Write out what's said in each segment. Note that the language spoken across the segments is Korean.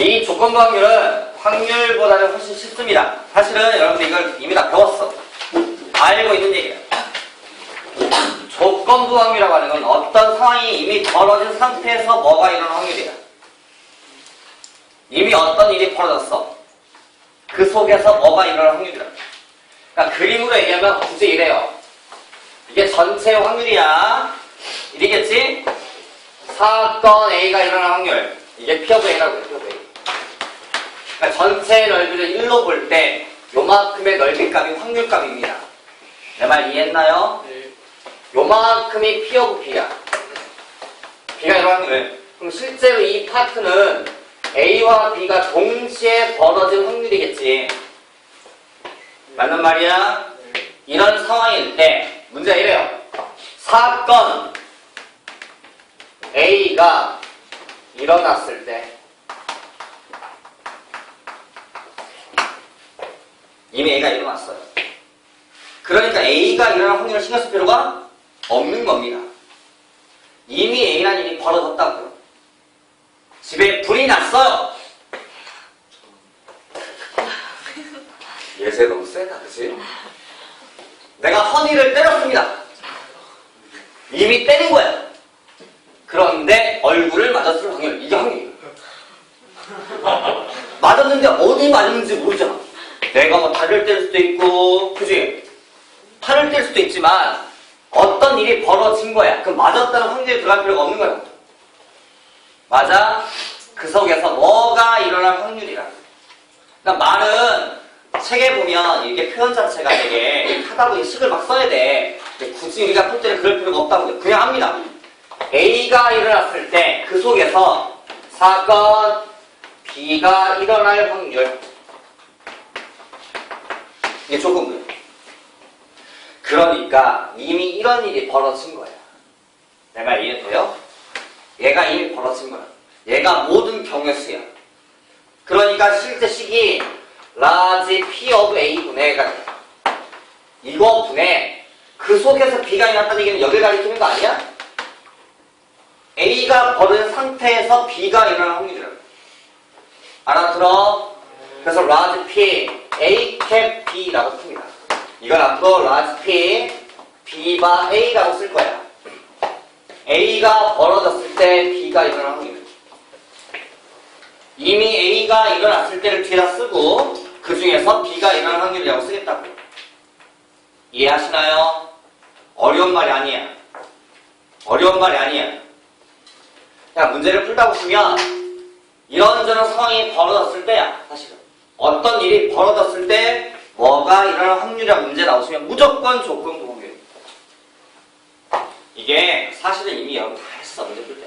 이 조건부 확률은 확률보다는 훨씬 쉽습니다. 사실은 여러분들 이걸 이미 다 배웠어. 알고 있는 얘기야. 조건부 확률이라고 하는 건 어떤 상황이 이미 벌어진 상태에서 뭐가 일어나는 확률이야. 이미 어떤 일이 벌어졌어. 그 속에서 뭐가 일어나는 확률이야. 그러니까 그림으로 얘기하면 굳이 이래요. 이게 전체 확률이야. 이리겠지? 사건 A가 일어나는 확률. 이게 P of A라고 해요. P of A. 그러니까 전체 넓이를 1로 볼 때 요만큼의 넓이값이 확률값입니다. 내 말 이해했나요? 네. 요만큼이 P of B야. B가 일어나는 확률. 그럼 실제로 이 파트는 A와 B가 동시에 벌어진 확률이겠지. 맞는 말이야? 이런 상황일 때 문제가 이래요. 사건 A가 일어났을 때 이미 A가 일어났어요. 그러니까 A가 일어날 확률을 신경 쓸 필요가 없는 겁니다. 이미 A라는 일이 벌어졌다고요. 집에 불이 났어요. 예세 너무 세다, 그치? 내가 허니를 때렸습니다. 이미 때린 거야. 그런데 얼굴을 맞았을 확률, 이게 확률이에요. 맞았는데 어디 맞았는지 모르잖아. 내가 뭐 다리를 때릴 수도 있고, 그지? 팔을 때릴 수도 있지만 어떤 일이 벌어진 거야. 그럼 맞았다는 확률에 들어갈 필요가 없는 거야. 맞아? 그 속에서 뭐가 일어날 확률이라. 그러니까 말은 책에 보면 이게 표현 자체가 되게 하다 보니 식을 막 써야 돼. 굳이 우리가 풀 때는 그럴 필요가 없다고 그냥 합니다. A가 일어났을 때 그 속에서 사건 B가 일어날 확률. 이게 조건부예요. 그러니까 이미 이런 일이 벌어진 거야. 내 말 이해돼요? 얘가 이미 벌어진 거야. 얘가 모든 경우의 수야. 그러니까 실제 식이 라지 P of A분의 이거 분의 그 속에서 B가 일어났다는 얘기는 여기를 가리키는 거 아니야? A가 벌어진 상태에서 B가 일어날 확률이라고. 알아들어? 그래서 라지 P A 캡 B라고 씁니다. 이건 앞으로 라지 P B 바 A라고 쓸 거야. A가 벌어졌을 때 B가 일어날 확률. 이미 A가 일어났을 때를 뒤에다 쓰고 그 중에서 B가 일어날 확률이라고 쓰겠다고. 이해하시나요? 어려운 말이 아니야. 어려운 말이 아니야. 자, 문제를 풀다 보시면 이런저런 상황이 벌어졌을 때야. 사실은 어떤 일이 벌어졌을 때 뭐가 일어날 확률이라고 문제 나오시면 무조건 조건부 확률. 이게 사실은 이미 여러분 다 했어. 문제 풀 때.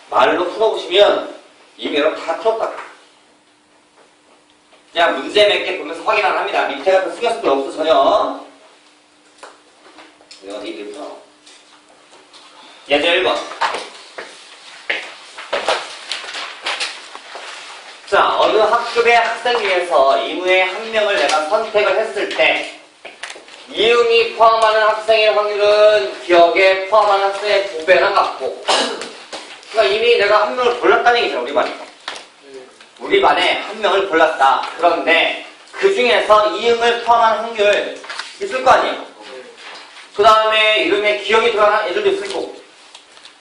말로 풀어보시면 이미 여러분 다 풀었다고. 그냥 문제 몇 개 보면서 확인 안 합니다. 밑에 같은 신경 쓸 필요 없어 전혀. 이거 어디 있겠어? 예제 1번. 자, 어느 학급의 학생 중에서 이후에 한 명을 내가 선택을 했을 때 이응이 포함하는 학생의 확률은 기억에 포함하는 학생의 2배나 같고 그러니까 이미 내가 한 명을 골랐다는 얘기죠. 우리 반에. 우리 반에 한 명을 골랐다. 그런데 그 중에서 이응을 포함하는 확률 있을 거 아니에요. 그 다음에 이름에 기억이 들어가는 애들도 있을 거고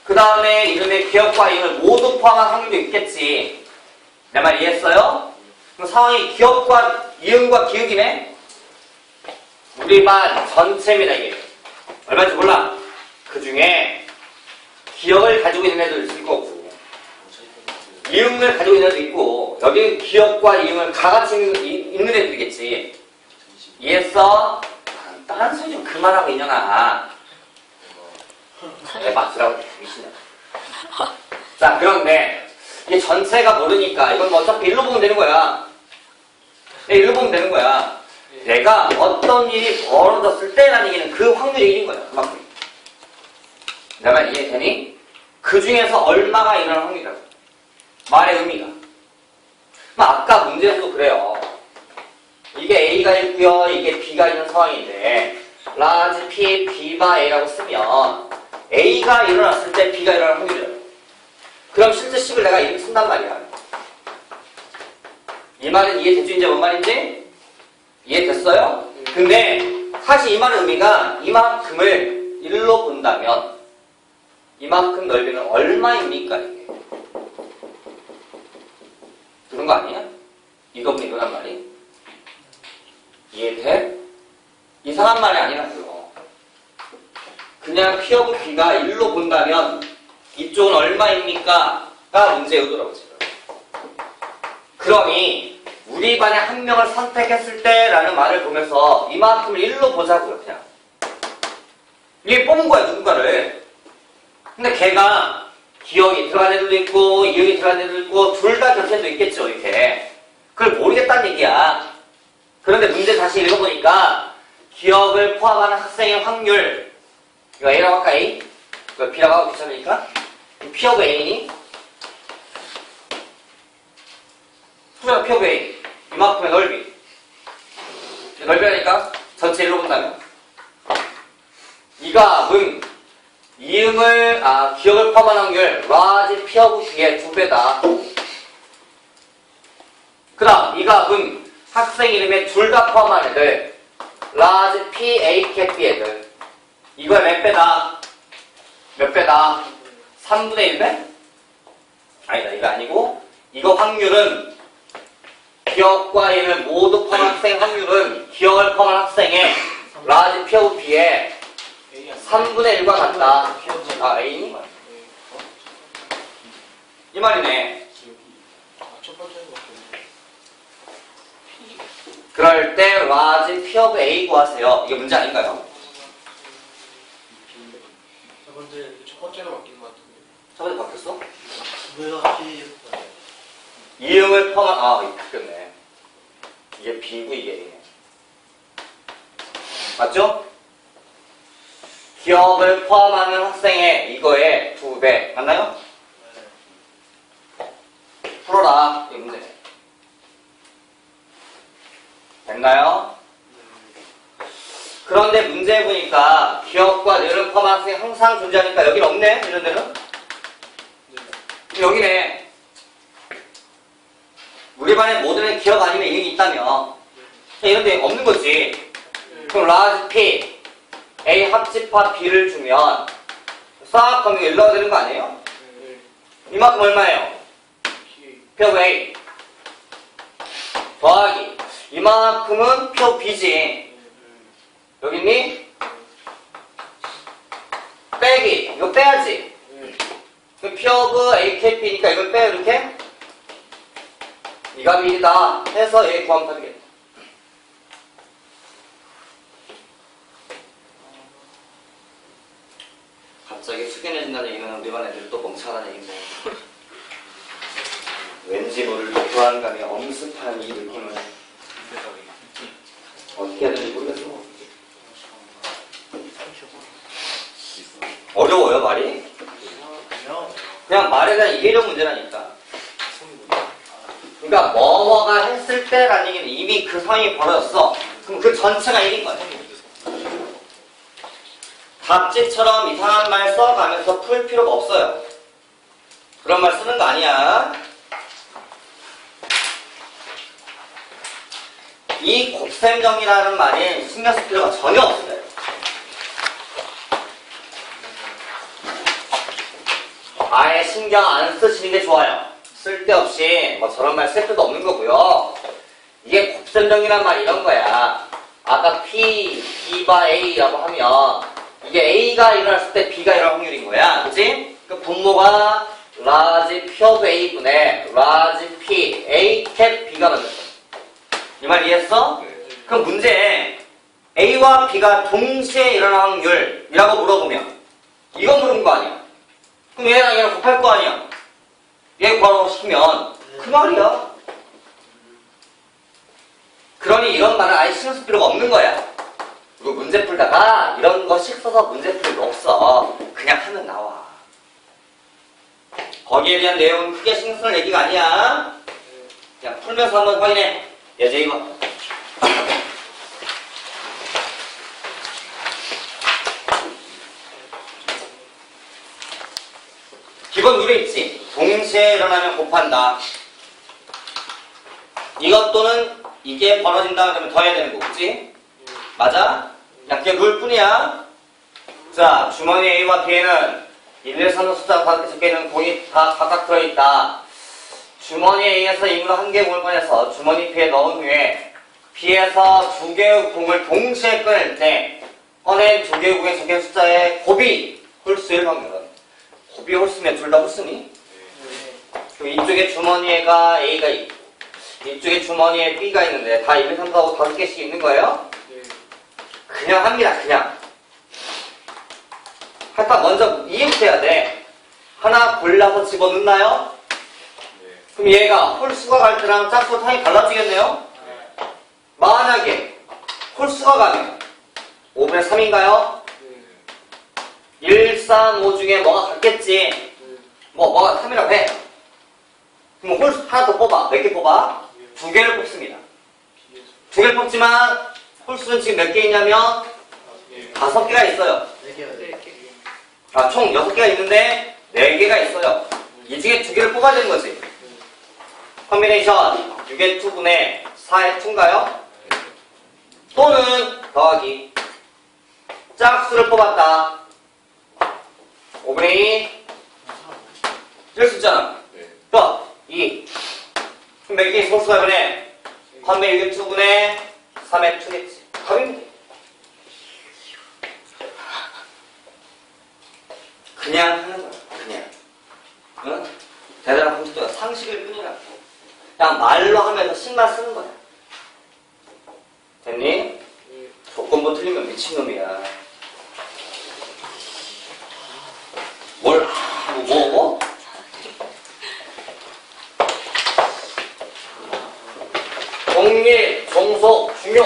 그 다음에 이름에 기억과 이응을 모두 포함한 확률도 있겠지. 내 말 이해했어요? 그럼 상황이 기억과 이응과 기억이네? 우리 반 전체입니다. 이게 얼마인지 몰라. 그 중에 기억을 가지고 있는 애도 있을 거고 이응을 가지고 있는 애도 있고 여기 기억과 이응을 가같이 있는 애들이겠지. 이해했어? 딴 소리 좀 그만하고 인연아. 내 맞으라고 미친년. 자, 그런데 이게 전체가 모르니까 이건 뭐 어차피 일로 보면 되는 거야. 일로 보면 되는 거야. 내가 어떤 일이 벌어졌을 때라는 얘기는 그 확률이 이긴 거야. 그만큼. 내 말 이해되니? 그 중에서 얼마가 일어날 확률이라고. 말의 의미가. 아까 문제에서도 그래요. 이게 A가 있고요. 이게 B가 있는 상황인데 라지 P, B 바 A라고 쓰면 A가 일어났을 때 B가 일어날 확률이라고. 그럼 실제 식을 내가 이렇게 쓴단 말이야. 이 말은 이해됐죠? 이제 뭔 말인지? 이해됐어요? 근데 사실 이 말의 의미가 이만큼을 1로 본다면 이만큼 넓이는 얼마입니까? 이게 그런 거 아니야? 이거보다 이거란 말이? 이해돼? 이상한 말이 아니라고요. 그냥 P of B가 1로 본다면 이쪽은 얼마입니까? 가 문제의 의도라고 지금. 그러니 우리 반에 한 명을 선택했을 때 라는 말을 보면서 이만큼을 1로 보자고요. 그냥 이게 뽑은 거야 누군가를. 근데 걔가 기억이 들어간 애들도 있고 이응이 들어간 애들도 있고 둘 다 곁에도 있겠죠. 이렇게 그걸 모르겠다는 얘기야. 그런데 문제 다시 읽어보니까 기억을 포함하는 학생의 확률, 이거 A라고 할까? A? 이거 B라고 하고 귀찮으니까 P of A니? 수정 P of A 이만큼의 넓이, 넓이라니까 전체 1로 본다면 이 값은 기억을 포함한 확률 large P of B의 2배다. 그 다음 이 값은 학생 이름에 둘 다 포함한 애들 large P, A, cat B 애들 이거의 몇 배다? 몇 배다? 3분의 1배? 아니다 이거 아니고 이거 확률은 기억과 얘를 모두 포함한 학생 확률은 기억을 포함한 학생의 large P of B의 3분의 1과 같다. 아 A니? 이 말이네. 그럴 때 large P of A 구하세요. 이게 문제 아닌가요? 첫 번째로 바뀐 것 같은데. 첫 번째 바뀌었어? 왜가 P? 이응을 포함한 이거 바뀌었네. 이게 B고 이게 A네. 맞죠? 기억을 포함하는 학생의 이거의 2배 맞나요? 풀어라. 이게 문제네. 됐나요? 그런데 문제 보니까 기억과 뇌를 포함한 학생이 항상 존재하니까 여긴 없네. 이런 데는 여기네. 우리 반에 모든 애는 기억 아니면 이응이 있다며. 이런 데 없는 거지. 그럼 large P A 합집합 B를 주면 싹 하면 1로가 되는 거 아니에요? 이만큼 얼마예요? P of A 더하기 이만큼은 P of B지. 여기 있니? 빼기 이거 빼야지. P of A cat B니까 이걸 빼요. 이렇게 이 값이 1이다 해서 얘 구하면 되겠다. 갑자기 숙연해진다는 얘기는 우리 반 애들이 또 멍청하다는 얘기인데 왠지 모를 또 불안감이 엄습한 이 느낌을 어떻게 해야 되는지 모르겠어. 어려워요 말이? 그냥 말에 대한 이해력 문제라니까. 그러니까 뭐뭐가 했을 때라는 얘기는 이미 그 상황이 벌어졌어. 그럼 그 전체가 1인 거야. 답지처럼 이상한 말 써가면서 풀 필요가 없어요. 그런 말 쓰는 거 아니야. 이 곱셈정이라는 말에 신경 쓸 필요가 전혀 없어요. 아예 신경 안 쓰시는 게 좋아요. 쓸데없이 뭐 저런 말 쓸 필요도 없는 거고요. 이게 곱셈정이란 말 이런 거야. 아까 P, B바 A라고 하면 이게 A가 일어났을 때 B가 일어날 확률인 거야. 그치? 그 분모가 large P of A분의 large P, A cat B가 만들었어. 이 말 이해했어? 그럼 문제에 A와 B가 동시에 일어날 확률이라고 물어보면 이거 물은 거 아니야. 그럼 얘랑 얘랑 곱할 거 아니야. 얘 구하라고 시키면 그 말이야. 그러니 이런 말은 아예 신경 쓸 필요가 없는 거야. 그리고 문제 풀다가 이런 거 식 써서 문제 풀 필요 없어. 그냥 하면 나와. 거기에 대한 내용은 크게 신경 쓸 얘기가 아니야. 그냥 풀면서 한번 확인해. 예제 2번. 기본 룰에 있지. 동시에 일어나면 곱한다. 이것 또는 이게 벌어진다 그러면 더해야 되는 거 그치? 맞아? 그냥 그게 룰뿐이야. 자, 주머니 A와 B에는 1, 2, 3, 4 숫자가 다섯 개 적혀있는 공이 다 각각 들어있다. 주머니 A에서 이물 한 개의 공을 꺼내서 주머니 B에 넣은 후에 B에서 두 개의 공을 동시에 꺼낼 때 꺼낸 두 개의 공에 적힌 숫자의 곱이 홀수일 확률은 곱이 홀수면 둘 다 홀수니? 그리고 이쪽에 주머니에가 A가 있고 이쪽에 주머니에 B가 있는데 다 1, 2, 3, 4, 5 다섯 개씩 있는 거예요? 그냥 합니다. 그냥 일단 먼저 이해부터 해야 돼. 하나 골라서 집어넣나요? 그럼 얘가 홀수가 갈 때랑 짝수 타입이 달라지겠네요? 만약에 홀수가 가면 5분의 3인가요? 1, 3, 5 중에 뭐가 같겠지? 뭐가 3이라고 해. 그럼 홀수 하나 더 뽑아. 몇 개 뽑아? 두 개를 뽑습니다. 두 개를 뽑지만 홀수는 지금 몇 개 있냐면 5개가 있어요. 총 6개가 있는데 4개가 있어요. 이 중에 두 개를 뽑아야 되는 거지. 컨비네이션 6의 2분의 4의 2인가요? 또는 더하기 짝수를 뽑았다. 5분의 2 이럴 수 있잖아. 또 2 그럼 몇 개 있어? 홀수가 이번에 컨비네이션 6의 2분의 3의 2겠지. 답입니다. 그냥 하는 거야. 그냥. 응? 대단한 공식도가 상식일 뿐이라고. 그냥 말로 하면서 식만 쓰는 거야. 됐니? 조건부 틀리면 미친놈이야. 뭐? 동일, 종속, 중요.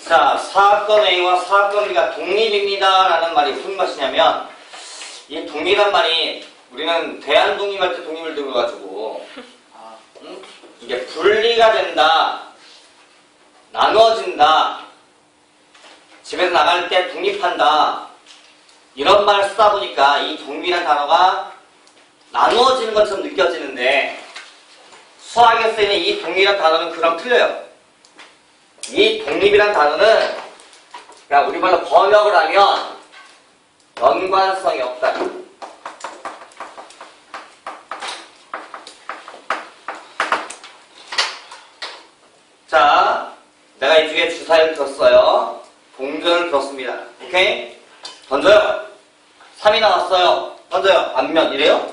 자, 사건 A와 사건 B가 독립입니다 라는 말이 무슨 말이냐면 이 독립이란 말이 우리는 대한독립할 때 독립을 들어가지고 이게 분리가 된다, 나눠진다, 집에서 나갈 때 독립한다 이런 말을 쓰다 보니까 이 독립이라는 단어가 나누어지는 것처럼 느껴지는데 수학에 쓰이는 이 독립이라는 단어는 그럼 틀려요. 이 독립이란 단어는 그냥 우리말로 번역을 하면 연관성이 없다. 자, 내가 이쪽에 주사위를 뒀어요. 동전을 뒀습니다. 오케이? 던져요. 3이 나왔어요. 던져요. 앞면 이래요?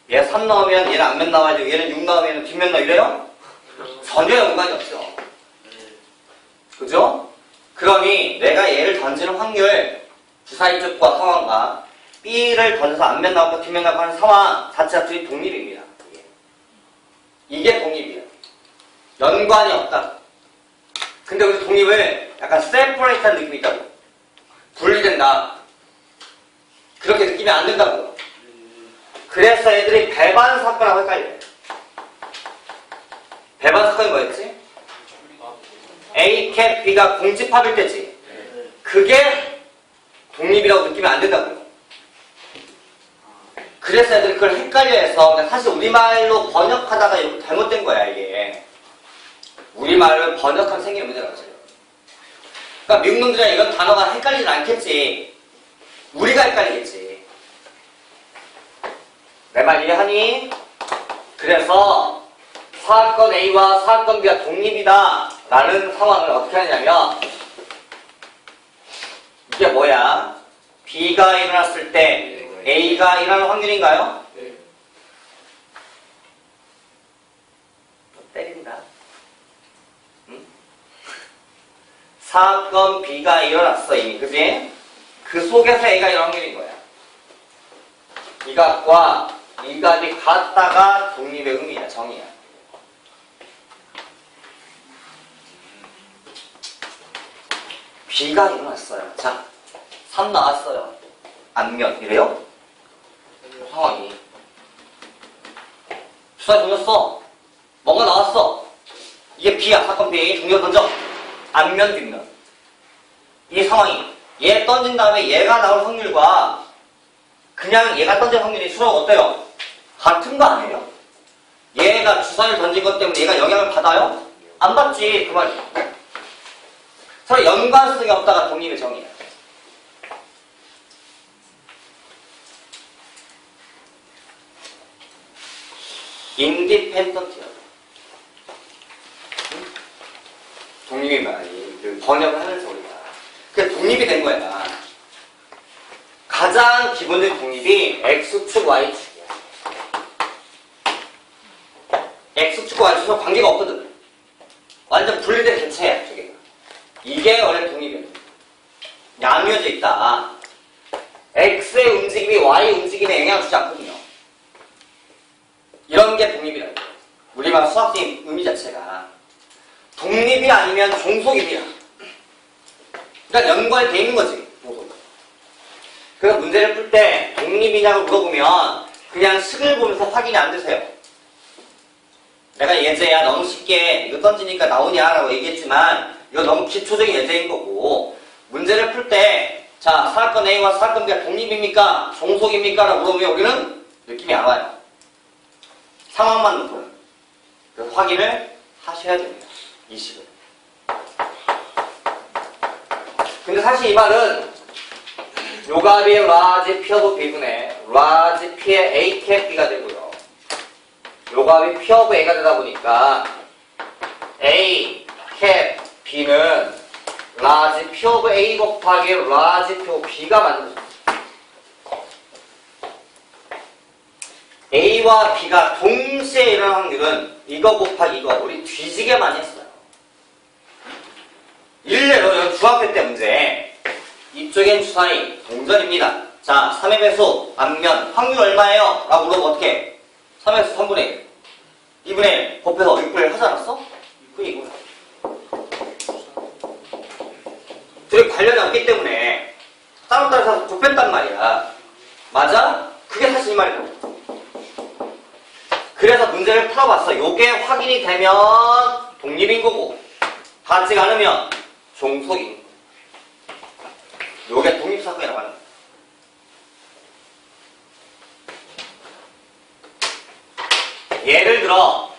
얘 3 나오면 얘는 앞면 나와야 되고 얘는 6 나오면 뒷면 나와 이래요? 전혀 연관이 없죠. 그죠? 그러니 내가 얘를 던지는 확률 주사위 쪽과 상황과 B를 던져서 앞면 나오고 뒷면 나오고 하는 상황 자체가 둘이 독립입니다. 이게 독립이에요. 연관이 없다. 근데 우리 독립을 약간 세퍼레이트한 느낌이 있다고. 분리된다. 그렇게 느끼면 안 된다고. 그래서 애들이 배반 사건하고 헷갈려요. 배반 사건이 뭐였지? A 캡 B가 공집합일 때지. 그게 독립이라고 느끼면 안 된다고요. 그래서 애들이 그걸 헷갈려해서 사실 우리말로 번역하다가 이거 잘못된 거야 이게. 우리말을 번역하면 생기는 문제라고 하세요. 그러니까 미국 놈들이 이건 단어가 헷갈리진 않겠지. 우리가 헷갈리겠지. 내 말 이해하니? 그래서 사건 A와 사건 B가 독립이다 라는 상황을 어떻게 하냐면 이게 뭐야? B가 일어났을 때 A가 일어날 확률인가요? 네. 때린다. 응? 사건 B가 일어났어 이미. 그지? 그 속에서 A가 일어날 확률인 거야. 이 값과 이 값이 같다가 독립의 의미야. 정의야. B가 일어났어요. 자, 3 나왔어요. 안면 이래요? 상황이 주사위 던졌어. 뭔가 나왔어. 이게 B야. 사건 B. 중력 던져. 앞면 뒷면. 이 상황이 얘 던진 다음에 얘가 나올 확률과 그냥 얘가 던진 확률이 서로 어때요? 같은 거 아니에요? 얘가 주사위를 던진 것 때문에 얘가 영향을 받아요? 안 받지. 그 말이야. 서로 연관성이 없다가 독립의 정의야. 인디펜던트야. 독립이 말이 그 번역을 하면서 우리가 그 독립이 된 거야. 가장 기본적인 독립이 X축, Y축이야. X축과 Y축은 관계가 없거든. 완전 분리된 개체야, 저게. 이게 원래 독립이야. 나뉘어져 있다. X의 움직임이 Y 움직임에 영향을 주지 않거든요. 이런 게 독립이라고. 우리말 수학적인 의미 자체가 독립이 아니면 종속입니다. 그러니까 연관이 돼 있는 거지. 그래서 문제를 풀 때 독립이냐고 물어보면 그냥 식을 보면서 확인이 안 되세요. 내가 예제야 너무 쉽게 이거 던지니까 나오냐 라고 얘기했지만 이거 너무 기초적인 예제인 거고 문제를 풀 때 자 사건 A와 사건 B가 독립입니까? 종속입니까? 라고 물어보면 우리는 느낌이 안 와요. 상황만 놓고는. 그래서 확인을 하셔야 됩니다. 이 식을. 근데 사실 이 말은 요값이 라지 P 오브 B분의 라지 P의 A 캡 B가 되고요. 요값이 P 오브 A가 되다 보니까 A 캡 B는 라지 P 오브 A 곱하기 라지 P 오브 B가 만들어집니다. A와 B가 동시에 일어날 확률은 이거 곱하기 이거 우리 뒤지게 많이 했어요. 일례로 여기 중학교 때 문제 이쪽엔 주사위 동전입니다. 자 3의 배수 앞면 확률 얼마예요? 라고 물어보면 어떻게 해? 3의 배수 3분의 1 2분의 1 곱해서 6분의 1 하지 않았어? 그게 이거야. 둘이 관련이 없기 때문에 따로따로 곱했단 말이야. 맞아? 그게 사실 이 말이야. 그래서 문제를 풀어봤어. 요게 확인이 되면 독립인 거고 받지 않으면 종속인 거고. 요게 독립사건이라고 하는 거야. 예를 들어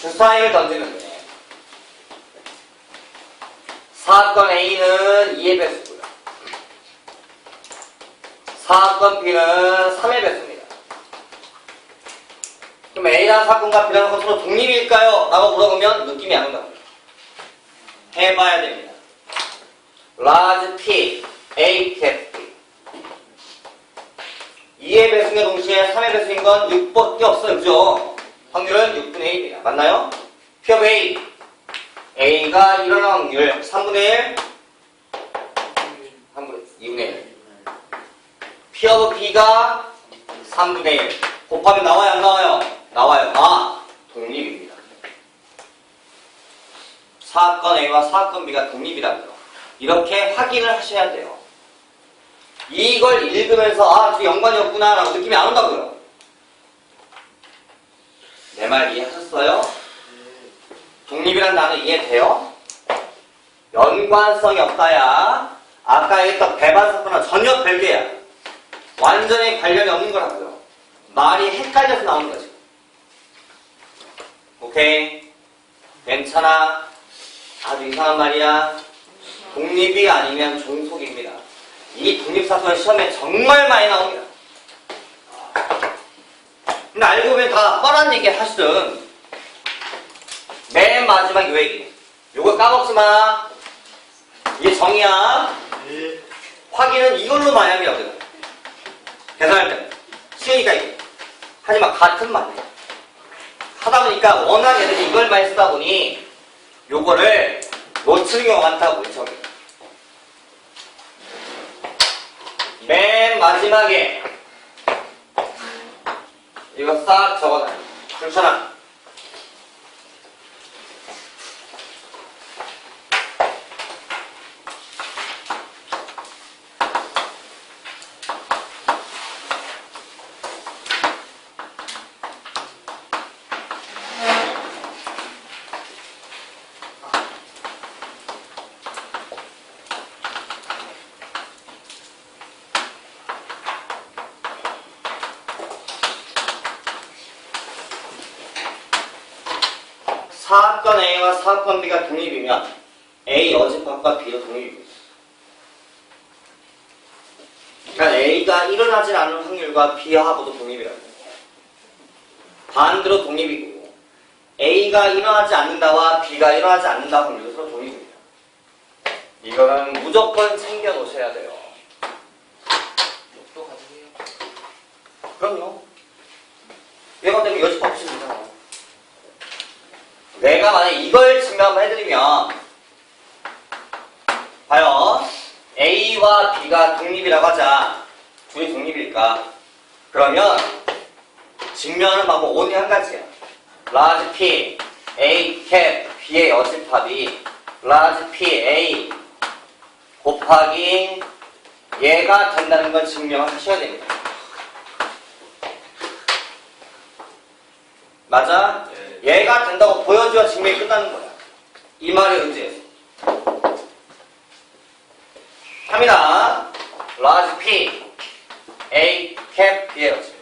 주사위를 던지는데 사건 A는 2의 배수고요. 사건 B는 3의 배수입니다. 그럼 A라는 사건과 B라는 건 서로 독립일까요? 라고 물어보면 느낌이 안 온다고. 해봐야 됩니다. 라지 P, A 캡 B. 2의 배수의 동시에 3의 배수인 건 6밖에 없어요. 그죠? 확률은 6분의 1입니다. 맞나요? P of A. A가 일어날 확률 3분의 1, 2분의 1. P of B가 3분의 1. 곱하면 나와요? 안 나와요? 나와요. 아, 독립입니다. 사건 A와 사건 B가 독립이라고요. 이렇게 확인을 하셔야 돼요. 이걸 읽으면서 아, 둘이 연관이 없구나 라고 느낌이 안 온다고요. 내 말 이해하셨어요? 독립이란 단어 이해돼요? 연관성이 없다야 아까 얘기했던 배반 사건은 전혀 별개야. 완전히 관련이 없는 거라고요. 말이 헷갈려서 나오는 거지. 오케이? 괜찮아? 아주 이상한 말이야. 독립이 아니면 종속입니다. 이 독립사건 시험에 정말 많이 나옵니다. 근데 알고 보면 다 뻔한 얘기 하시든 맨 마지막 요 얘기. 요거 까먹지 마. 이게 정의야. 네. 확인은 이걸로 많이 합니다. 계산할 때. 쉬우니까 이거. 하지만 같은 말이에요. 하다 보니까 워낙 애들이 이걸 많이 쓰다 보니 요거를 놓치는 경우가 많다고 그렇죠. 맨 마지막에 이거 싹 적어놔요. 그렇잖아. 사건 A와 사건 B가 독립이면 A 여집합과 B도 독립입니다. 그러니까 A가 일어나지 않는 확률과 B와 하고도 독립이라고 해요. 반대로 독립이고 A가 일어나지 않는다와 B가 일어나지 않는다 확률도 서로 독립입니다. 이거는 무조건 챙겨 놓으셔야 돼요. 또 가지고요. 그럼요. 얘가 되면 여집합 없으면 되잖아. 내가 만약에 이걸 증명 한번 해드리면 과연 A와 B가 독립이라고 하자. 둘이 독립일까? 그러면 증명하는 방법 오직 한 가지야. 라지 P, A 캡, B의 여집합이 라지 P, A 곱하기 얘가 된다는 걸 증명을 하셔야 됩니다. 맞아? 얘가 된다고 보여줘야 증명이 끝나는 거야. 이 말에 의지해서. 합니다. 라지 P, A 캡, B의 여집합.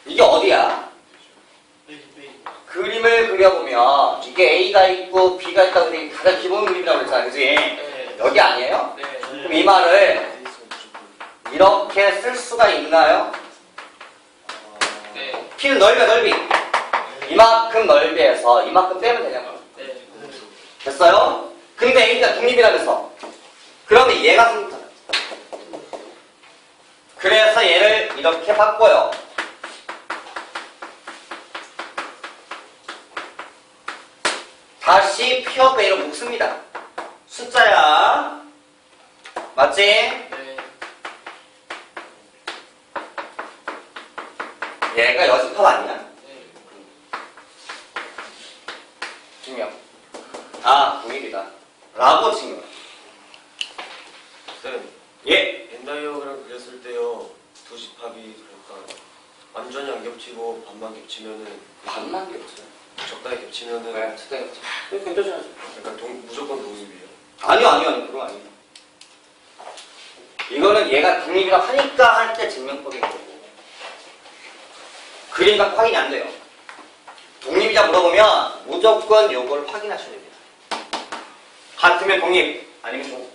이게 어디야? 그림을 그려보면 이게 A가 있고 B가 있다고 되게 가장 기본 그림이라고 그랬잖아, 그지? 네. 여기 아니에요? 네. 그럼 이 말을 이렇게 쓸 수가 있나요? 네. P는 넓이. 이만큼 넓이에서 이만큼 빼면 되냐고요. 네. 됐어요? 근데 A가 독립이라면서. 그러면 얘가 독립하다. 그래서 얘를 이렇게 바꿔요. 다시 P of A로 묶습니다. 숫자야. 맞지? 네. 얘가 여집합 아니야? 네. 증명. 아, 독립이다. 라고 증명. 쌤, 예. 벤다이어그램 그렸을 때요 두 집합이 그러니까 완전히 안 겹치고 반만 겹치면은 반만 겹쳐. 적당히 겹치면은 네, 적당히 겹쳐. 그게 괜찮죠? 그러니까 무조건 독립이에요. 아니요. 그건 아니에요. 이거는 얘가 독립이라고 하니까 할 때 증명법인 거고. 그러니까 확인이 안 돼요. 독립이자 물어보면 무조건 요걸 확인하셔야 됩니다. 같으면 독립, 아니면 종.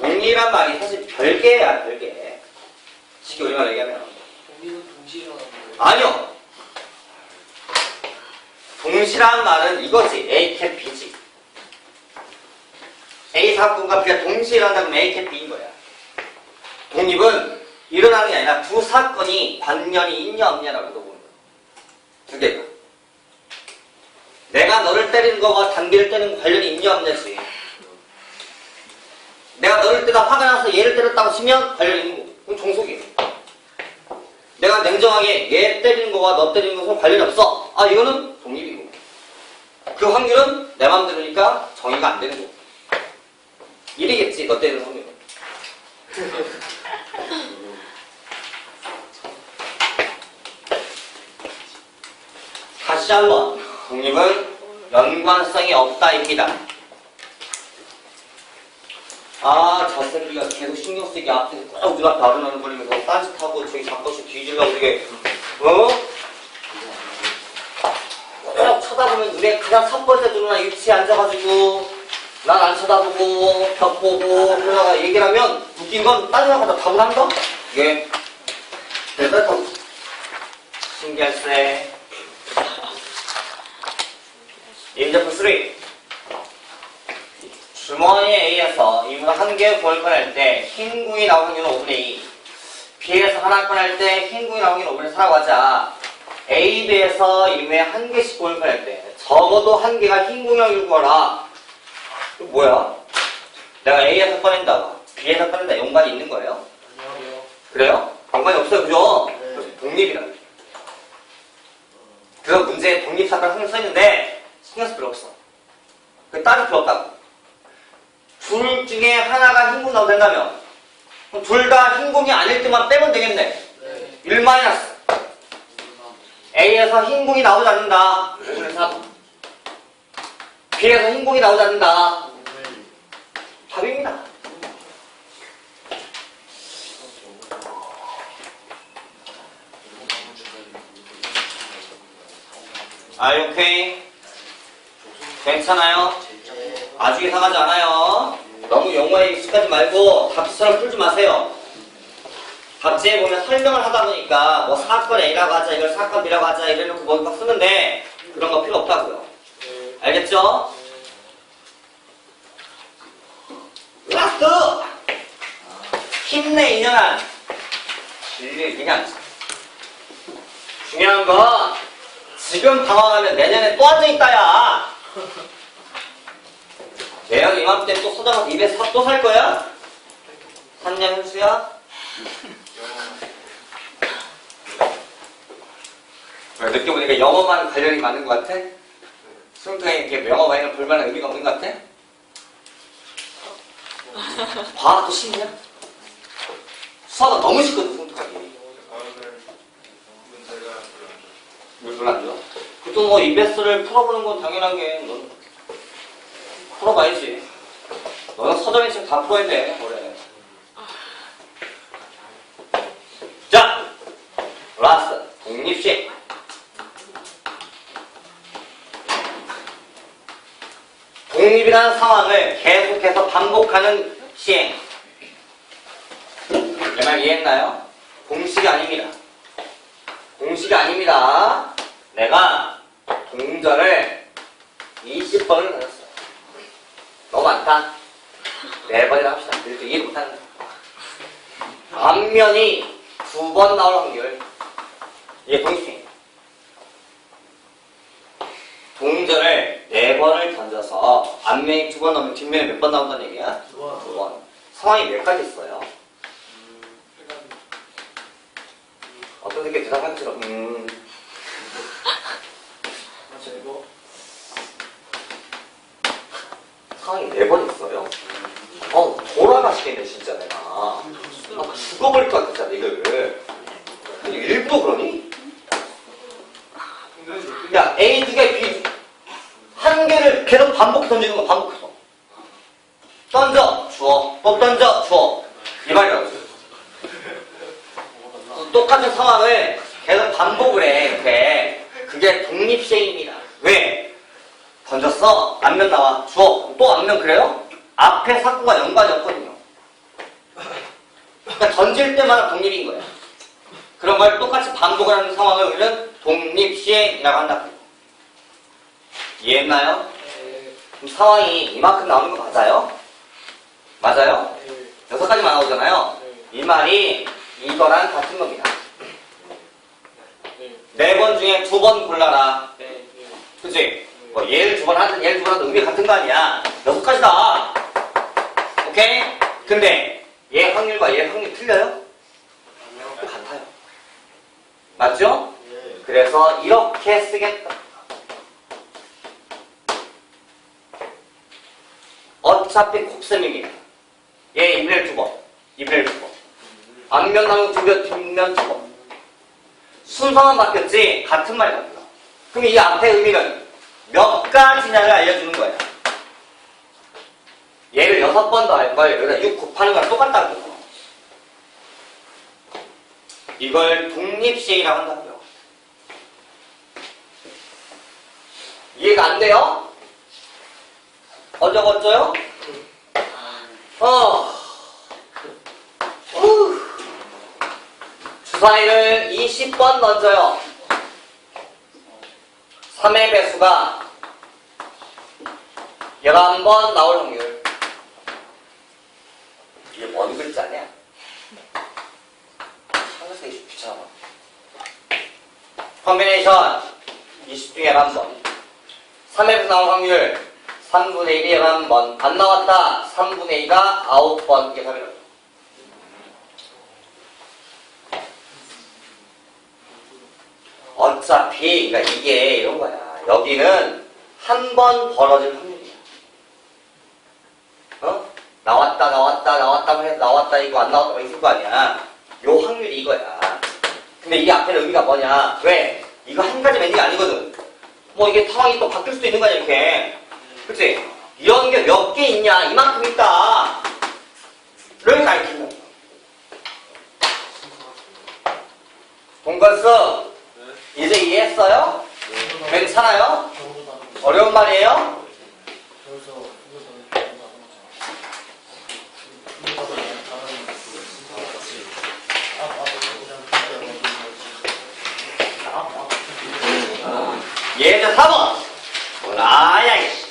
독립이란 말이 사실 별개야, 별개. 쉽게 우리말 얘기하면. 독립은 동시에 일어나는 거예요. 아니요. 동시란 말은 이거지. A 캡 B지. A 사건과 B가 동시에 일어난다면 A 캡 B인 거야. 독립은 일어나는 게 아니라 두 사건이 관련이 있냐 없냐라고 물어보는 거야. 두 개가. 내가 너를 때리는 거와 담비를 때리는 거 관련이 있냐 없냐지. 내가 너를 때다 화가 나서 얘를 때렸다고 치면 관련이 있는 거고. 그건 종속이에요. 내가 냉정하게 얘 때리는 거와 너 때리는 것은 관련이 없어. 아, 이거는 독립이고. 그 확률은 내 맘대로니까 정의가 안 되는 거고. 1이겠지, 너 때리는 확률은. 다시 한번. 독립은 연관성이 없다입니다. 아, 저 새끼가 계속 신경 쓰게 앞에 꼭 눈앞에 아른아른거리면서 딴짓하고 저기 잡고서 뒤질라고 되게, 꼭 쳐다보면 눈에 가장 첫 번째 들어오는 위치에 앉아가지고 난 안 쳐다보고 벽 보고 그러다가 얘기를 하면 웃긴 건 따지나가다 답을 한다? 이게 대단하다. 신기할세. 인제품 3. 주머니 A에서 이문 한 개 구할 꺼낼 때 흰 궁이 나오는 확률은 5분의 2. B에서 하나 꺼낼 때 흰 궁이 나오는 확률은 5분의 4라고 하자. A, B에서 이문에 한 개씩 구할 꺼낼 때 적어도 한 개가 흰 궁이 확률 구하라. 이거 뭐야? 내가 A에서 꺼낸다, B에서 꺼낸다 연관이 있는 거예요? 아니요. 그래요? 연관이 없어요, 그죠? 네. 그래서 독립이라는 거예요. 그래서 문제에 독립사건 항상 써있는데 신경 쓸 필요 없어. 그 따로 필요 없다고. 둘 중에 하나가 흰궁 나오면 된다면 둘 다 흰궁이 아닐 때만 빼면 되겠네. 네. 1 마이너스 A에서 흰궁이 나오지 않는다. 5분의 3. B에서 흰궁이 나오지 않는다. 답입니다. Are you okay? 괜찮아요? 아주 이상하지 않아요. 너무 용어에 익숙하지 말고 답지처럼 풀지 마세요. 답지에 보면 설명을 하다 보니까 뭐 사건 A라고 하자, 이걸 사건 B라고 하자 이래놓고 뭐 쓰는데 그런 거 필요 없다고요. 알겠죠? 라스트! 힘내 인연아. 그냥 중요한 건 지금 당황하면 내년에 또 앉아있다 야. 내년 이맘때 또 서장가서 입에 또 살 거야? 샀냐 현수야? 왜 늦게 보니까 영어만 관련이 많은 것 같아? 수능장에 이렇게 영어 많이는 볼만한 의미가 없는 것 같아? 과학도 쉽냐? 수학은 너무 쉽거든 수능장이. 왜 별로 안 좋아? 그래도 뭐 EBS를 풀어보는 건 당연한 게 넌 풀어봐야지. 너는 서점에 지금 다 풀어야 돼 올해. 자, 라스트 독립시. 독립이라는 상황을 계속해서 반복하는 시행. 내 말 이해했나요? 공식이 아닙니다. 공식이 아닙니다. 내가 동전을 20번을 던졌어요. 너무 많다. 4번이라 합시다. 그래도 이해 못하는 거야. 앞면이 2번 나올 확률. 이게 동식입니다. 동전을 4번을 던져서 앞면이 2번 나오면 뒷면에 몇 번 나온다는 얘기야? 2번. 상황이 몇 가지 있어요? 어떤 새끼 대답하기처럼 상황이 4번 있어요? 돌아가시겠네 진짜 내가. 죽어버릴 것 같았잖아 이거를. 일부러 그러니? 야 A 2개 B 한 개를 계속 반복해서 던지는 거 반복해서 던져 주워 또 던져 주워 이 말이라고. 똑같은 상황을 계속 반복을 해 이렇게. 그게 독립시행입니다. 왜? 던졌어 앞면 나와 주워 또 앞면. 그래요? 앞에 사건과 연관이 없거든요. 그러니까 던질 때마다 독립인 거예요. 그런 걸 똑같이 반복을 하는 상황을 우리는 독립시행이라고 한다. 이해했나요? 그럼 상황이 이만큼 나오는 거 맞아요? 맞아요? 6가지만 나오잖아요. 이 말이 이거랑 같은 겁니다. 4번 중에 2번 골라라. 그치? 뭐 얘를 2번 하든 얘를 2번 하든 의미 같은 거 아니야. 6가지다. 오케이? 근데 얘 확률과 얘 확률 틀려요? 같아요. 맞죠? 그래서 이렇게 쓰겠다. 어차피 곱셈입니다. 얘 입을 2번, 입을 2번. 앞면 나오고 뒷면 2번. 순서만 바뀌었지 같은 말이 바뀌어. 그럼 이 앞에 의미는 몇 가지냐를 알려주는 거야. 얘를 6번 더 할 걸 여기다 6 곱하는 거랑 똑같다고. 이걸 독립시행이라고 한다고요. 이해가 안 돼요? 어쩌고저쩌요? 주사위를 20번 던져요. 3의 배수가 11번 나올 확률. 이게 뭔 글자냐? 한글쓰기 귀찮아. 컨비네이션 20 중에 11번. 3의 배수 나올 확률 3분의 1이 11번. 안 나왔다. 3분의 2가 9번. 이게 답이라고. 어차피 그러니까 이게 이런 거야. 여기는 한 번 벌어질 확률이야. 나왔다 해서 나왔다 이거 안 나왔다 있을 거 아니야. 요 확률이 이거야. 근데 이 앞에는 의미가 뭐냐? 왜? 이거 한 가지 맨이 아니거든. 뭐 이게 상황이 또 바뀔 수도 있는 거야 이렇게. 그치? 이런 게 몇 개 있냐? 이만큼 있다. 를 가리킨다. 동건수 이제 이해했어요? 괜찮아요? 경우도 다른 거죠. 어려운 말이에요? 그래서 이거는 경우도 다른 거죠. 이거는 다른 예제 4번. 아야, 이씨.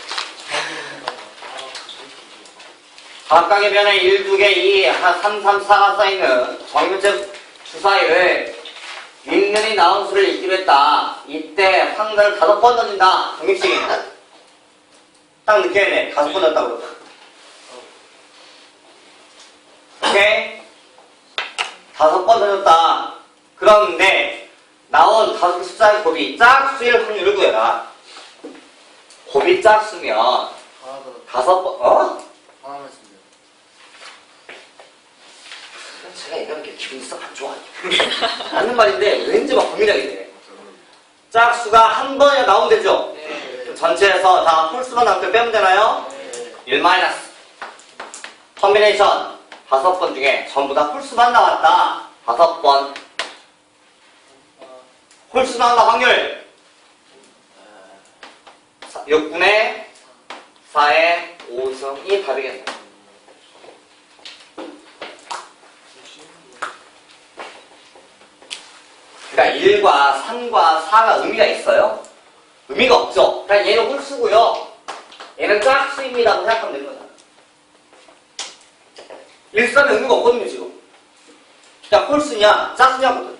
각각의 변에 1, 2개, 2, 3, 3, 4가 쌓이는 정규적 주사위를 윗면이 나온 수를 읽기로 했다. 이때 상자를 5번 던진다. 정립식이. 딱 느껴야 돼. 5번 던졌다고. 오케이? 5번 던졌다. 그런데 나온 5개 숫자의 곱이 짝수일 확률을 구해라. 곱이 짝수면 하나 더 5번, 어? 하나만 했습니다. 제가 얘기하는 게 기분이 썩 안 좋아요. 하는 말인데 왠지 막 고민하게 돼. 짝수가 한 번에 나오면 되죠? 네. 전체에서 다 홀수만 나올 때 빼면 되나요? 네. 1 마이너스. 컨비네이션 5번 중에 전부 다 홀수만 나왔다. 5번. 홀수 나온다 확률 6분의 4의 5승이 답이겠네요. 그러니까 1과 3과 4가 의미가 있어요? 의미가 없죠. 그러니까 얘는 홀수고요. 얘는 짝수입니다고 생각하면 되는 거잖아요. 1, 3의 의미가 없거든요, 지금. 그냥 홀수냐, 짝수냐거든.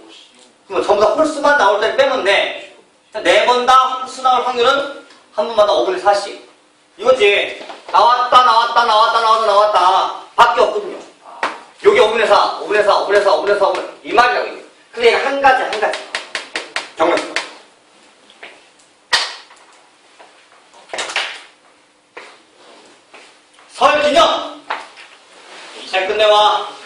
그럼 전부 다 홀수만 나올 때 빼면 돼. 4번 다 홀수 나올 확률은 한 번마다 5분의 4씩. 이거지. 나왔다. 밖에 없거든요. 여기 5분의 4, 5분의 4, 5분의 4, 5분의 4, 5분의 4. 이 말이라고 이게. 근데 얘가 한 가지. 정말. 설 기념! 잘 끝내와.